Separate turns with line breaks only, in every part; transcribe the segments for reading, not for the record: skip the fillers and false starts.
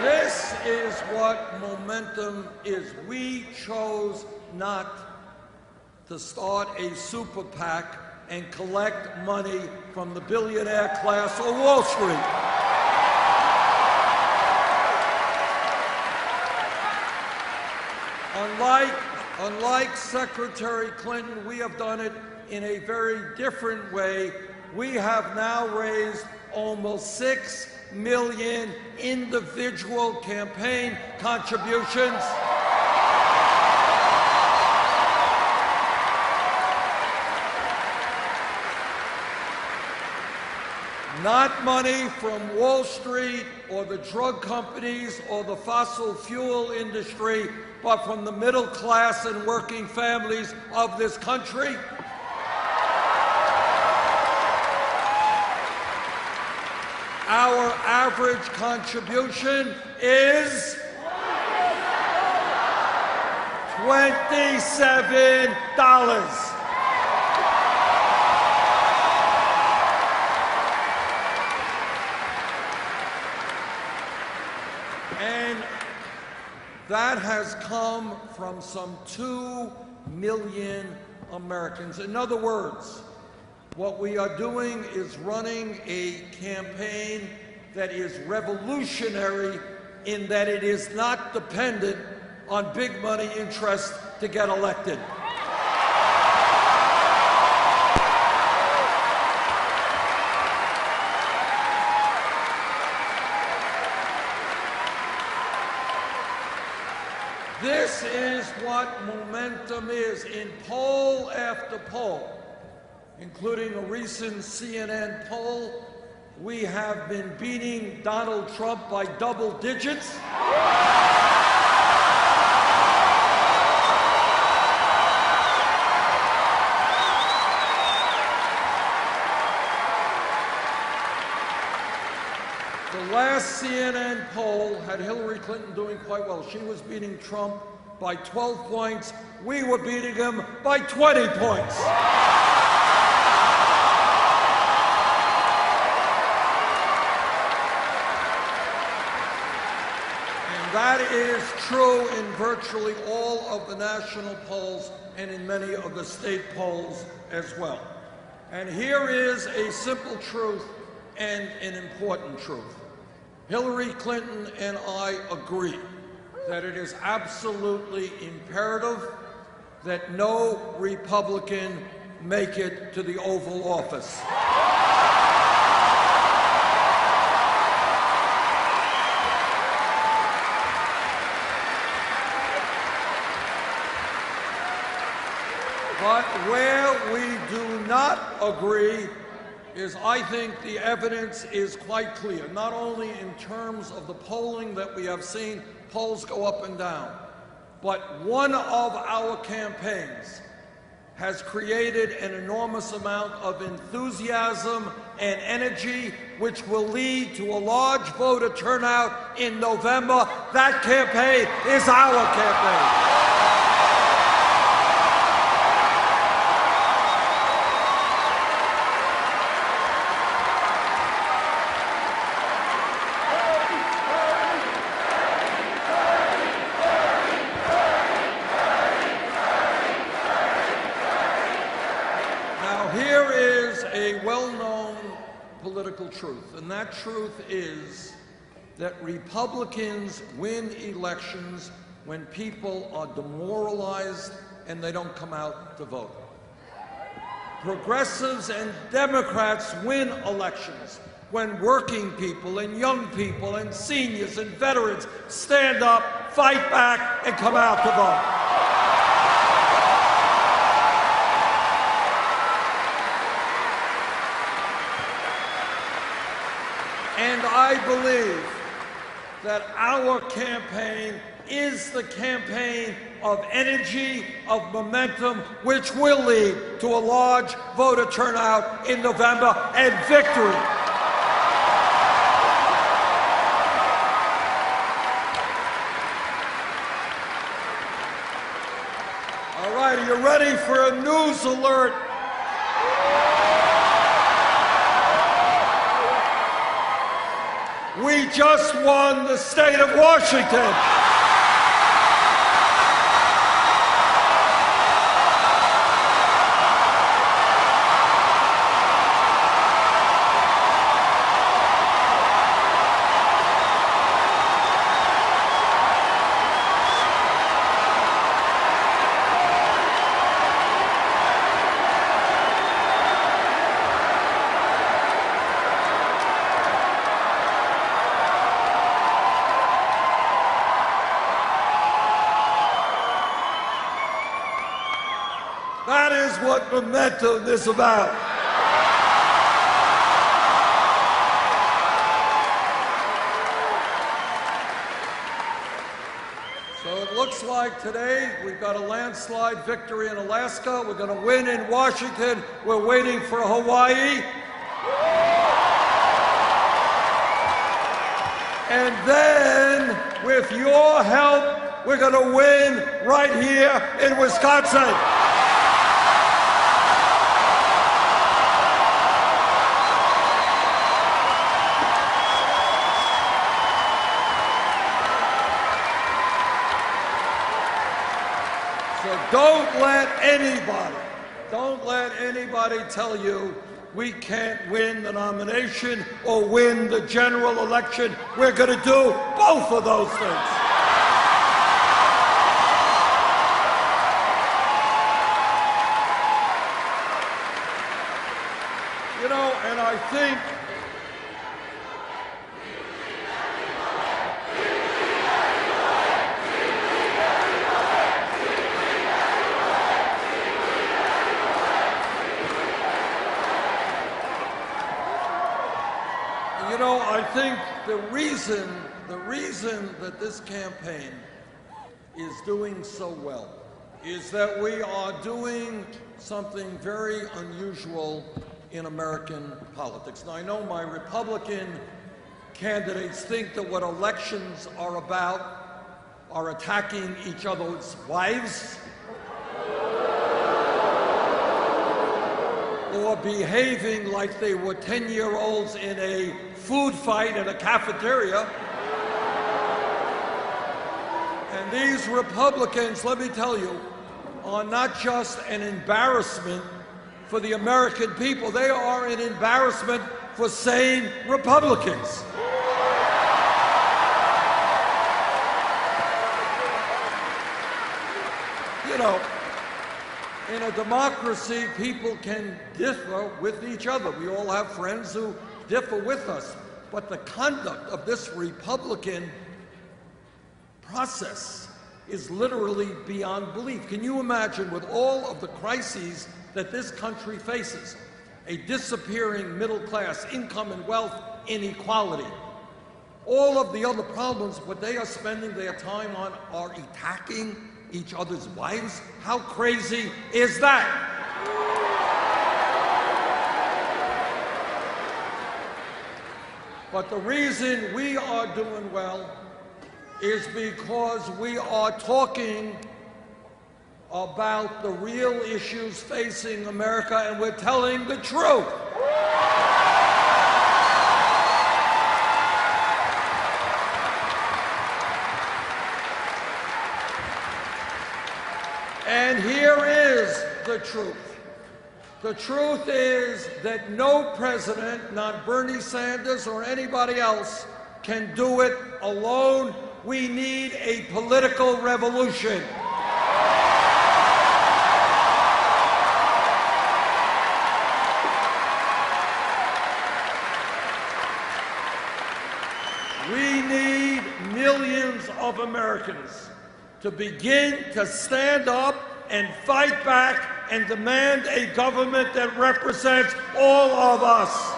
This is what momentum is. We chose not to start a super PAC and collect money from the billionaire class or Wall Street. Unlike Secretary Clinton, we have done it in a very different way. We have now raised almost 6 million individual campaign contributions. Not money from Wall Street or the drug companies or the fossil fuel industry, but from the middle class and working families of this country. Our average contribution is $27. And that has come from some 2 million Americans. In other words, what we are doing is running a campaign that is revolutionary in that it is not dependent on big money interests to get elected. This is what momentum is. In poll after poll, including a recent CNN poll, we have been beating Donald Trump by double digits. The last CNN poll had Hillary Clinton doing quite well. She was beating Trump by 12 points. We were beating him by 20 points. That is true in virtually all of the national polls and in many of the state polls as well. And here is a simple truth and an important truth. Hillary Clinton and I agree that it is absolutely imperative that no Republican make it to the Oval Office. But where we do not agree is, I think, the evidence is quite clear, not only in terms of the polling that we have seen, polls go up and down, but one of our campaigns has created an enormous amount of enthusiasm and energy, which will lead to a large voter turnout in November. That campaign is our campaign. Here is a well-known political truth, and that truth is that Republicans win elections when people are demoralized and they don't come out to vote. Progressives and Democrats win elections when working people and young people and seniors and veterans stand up, fight back, and come out to vote. And I believe that our campaign is the campaign of energy, of momentum, which will lead to a large voter turnout in November and victory. All right, are you ready for a news alert? We We just won the state of Washington. That is what momentum is about. So it looks like today we've got a landslide victory in Alaska. We're going to win in Washington. We're waiting for Hawaii. And then, with your help, we're going to win right here in Wisconsin. So don't let anybody tell you we can't win the nomination or win the general election. We're going to do both of those things. You know, and I think the reason that this campaign is doing so well is that we are doing something very unusual in American politics. Now, I know my Republican candidates think that what elections are about are attacking each other's wives or behaving like they were 10-year-olds in a food fight at a cafeteria. And these Republicans, let me tell you, are not just an embarrassment for the American people. They are an embarrassment for sane Republicans. You know, in a democracy, people can differ with each other. We all have friends who differ with us. But the conduct of this Republican process is literally beyond belief. Can you imagine, with all of the crises that this country faces, a disappearing middle class, income and wealth inequality, all of the other problems, what they are spending their time on are attacking each other's wives? How crazy is that? But the reason we are doing well is because we are talking about the real issues facing America, and we're telling the truth. And here is the truth. The truth is that no president, not Bernie Sanders or anybody else, can do it alone. We need a political revolution. We need millions of Americans to begin to stand up and fight back and demand a government that represents all of us.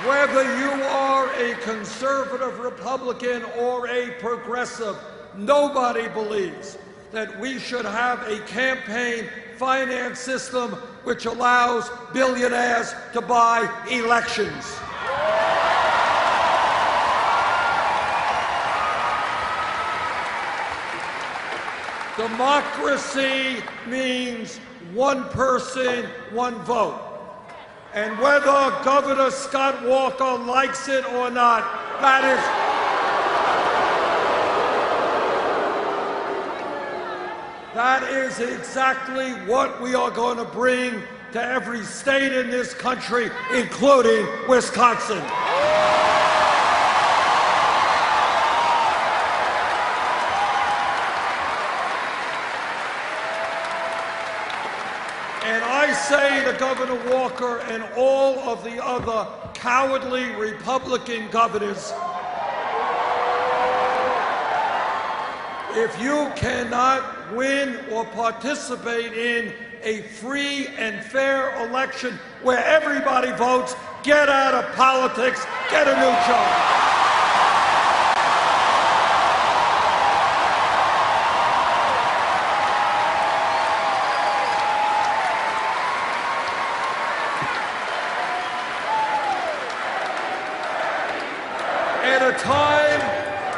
Whether you are a conservative Republican or a progressive, nobody believes that we should have a campaign finance system which allows billionaires to buy elections. Democracy means one person, one vote. And whether Governor Scott Walker likes it or not, that is exactly what we are going to bring to every state in this country, including Wisconsin. And I say to Governor Walker and all of the other cowardly Republican governors, if you cannot win or participate in a free and fair election where everybody votes, get out of politics, get a new job.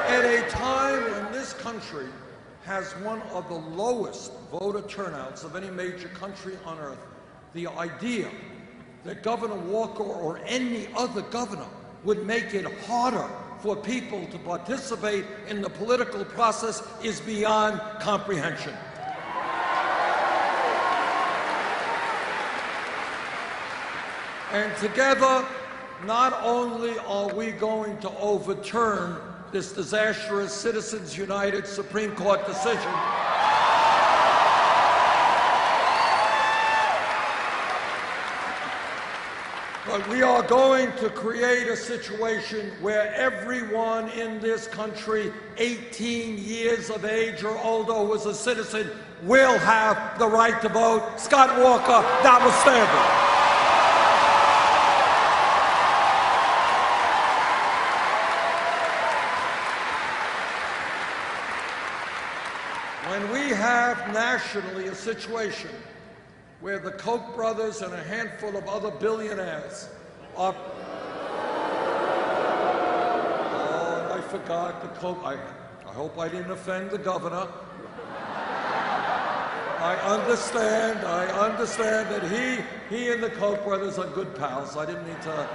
At a time when this country has one of the lowest voter turnouts of any major country on earth, the idea that Governor Walker or any other governor would make it harder for people to participate in the political process is beyond comprehension. And together, not only are we going to overturn this disastrous Citizens United Supreme Court decision, but we are going to create a situation where everyone in this country, 18 years of age or older, who is a citizen, will have the right to vote. Scott Walker, notwithstanding. When we have nationally a situation where the Koch brothers and a handful of other billionaires are... Oh, I forgot the Koch... I hope I didn't offend the governor. I understand that he and the Koch brothers are good pals. I didn't mean to...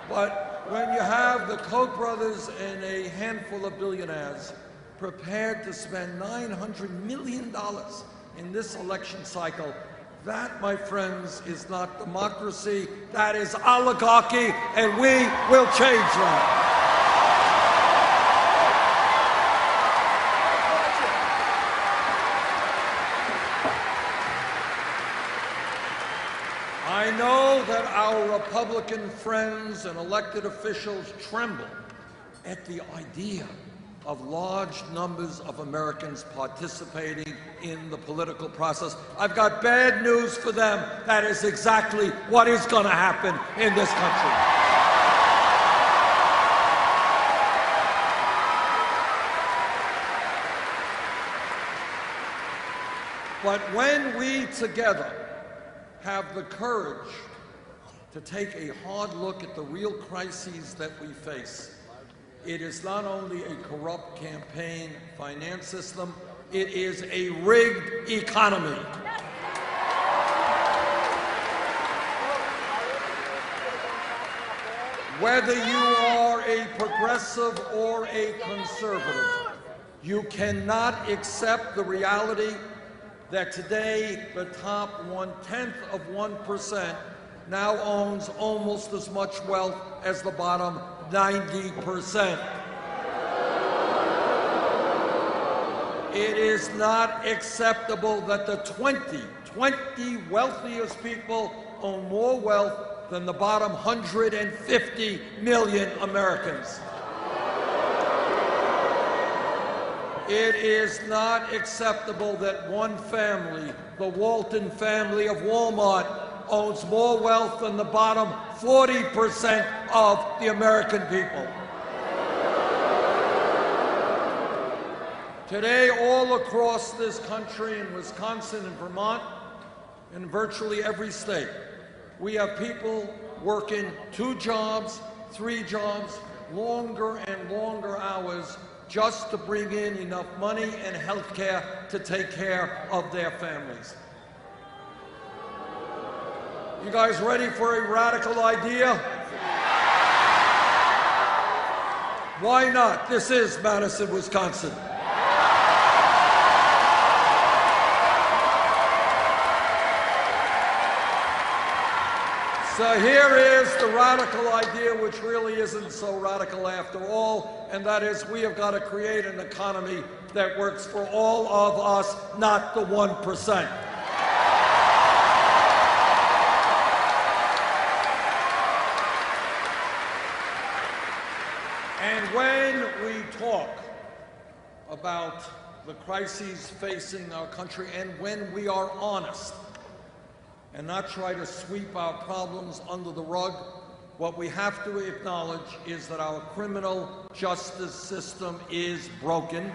But when you have the Koch brothers and a handful of billionaires prepared to spend $900 million in this election cycle, that, my friends, is not democracy. That is oligarchy, and we will change that. I know that our Republican friends and elected officials tremble at the idea of large numbers of Americans participating in the political process. I've got bad news for them. That is exactly what is going to happen in this country. But when we together have the courage to take a hard look at the real crises that we face, it is not only a corrupt campaign finance system, it is a rigged economy. Whether you are a progressive or a conservative, you cannot accept the reality that today the top 0.1% now owns almost as much wealth as the bottom 90%. It is not acceptable that the 20 wealthiest people own more wealth than the bottom 150 million Americans. It is not acceptable that one family, the Walton family of Walmart, owns more wealth than the bottom 40% of the American people. Today, all across this country, in Wisconsin and Vermont, in virtually every state, we have people working 2 jobs, 3 jobs, longer and longer hours, just to bring in enough money and health care to take care of their families. You guys ready for a radical idea? Why not? This is Madison, Wisconsin. So here is the radical idea, which really isn't so radical after all, and that is we have got to create an economy that works for all of us, not the 1%. And when we talk about the crises facing our country, and when we are honest and not try to sweep our problems under the rug, what we have to acknowledge is that our criminal justice system is broken.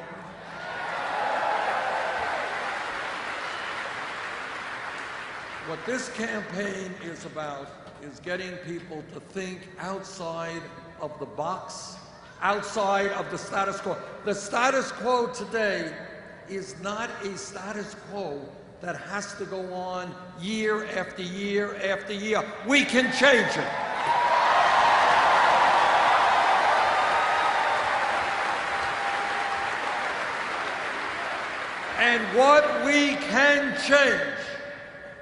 What this campaign is about is getting people to think outside of the box, outside of the status quo. The status quo today is not a status quo that has to go on year after year after year. We can change it. And what we can change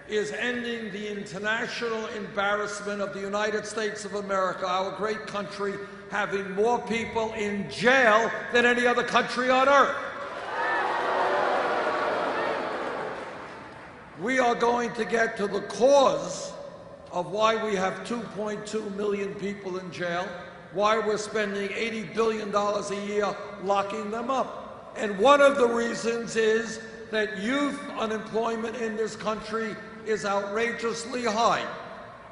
is ending the international embarrassment of the United States of America, our great country, having more people in jail than any other country on earth. We are going to get to the cause of why we have 2.2 million people in jail, why we're spending $80 billion a year locking them up. And one of the reasons is that youth unemployment in this country is outrageously high.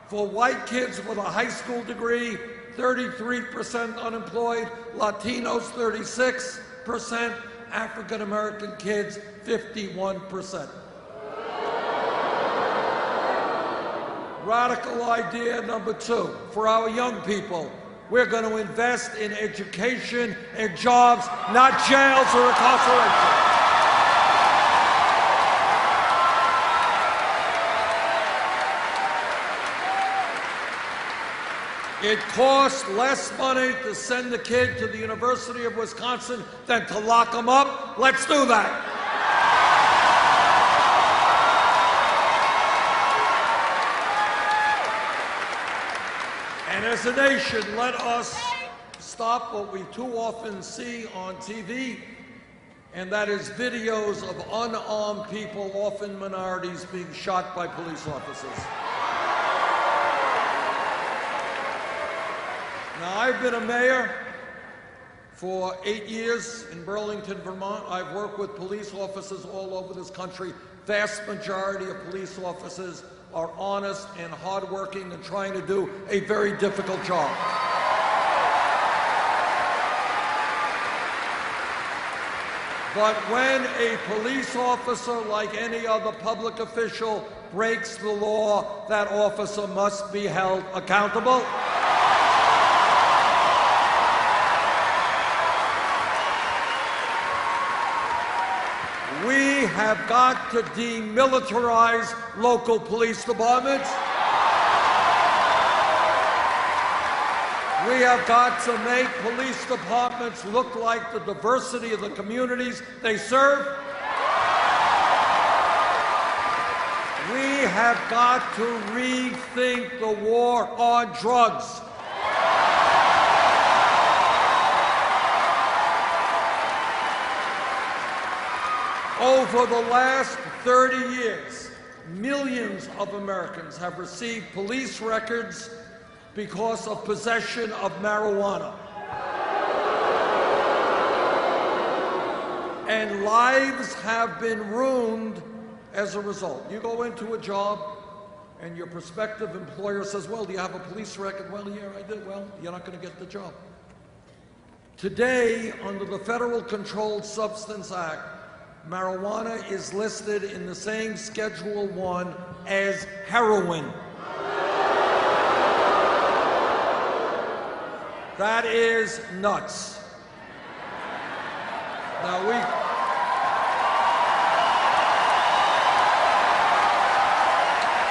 For white kids with a high school degree, 33% unemployed, Latinos 36%, African American kids 51%. Radical idea number two, for our young people, we're going to invest in education and jobs, not jails or incarceration. It costs less money to send a kid to the University of Wisconsin than to lock them up. Let's do that. And as a nation, let us stop what we too often see on TV, and that is videos of unarmed people, often minorities, being shot by police officers. Now, I've been a mayor for 8 years in Burlington, Vermont. I've worked with police officers all over this country. Vast majority of police officers are honest and hardworking and trying to do a very difficult job. But when a police officer, like any other public official, breaks the law, that officer must be held accountable. We have got to demilitarize local police departments. We have got to make police departments look like the diversity of the communities they serve. We have got to rethink the war on drugs. Over the last 30 years, millions of Americans have received police records because of possession of marijuana. And lives have been ruined as a result. You go into a job and your prospective employer says, well, do you have a police record? Well, yeah, I did. Well, you're not going to get the job. Today, under the Federal Controlled Substance Act, marijuana is listed in the same Schedule 1 as heroin. That is nuts. Now,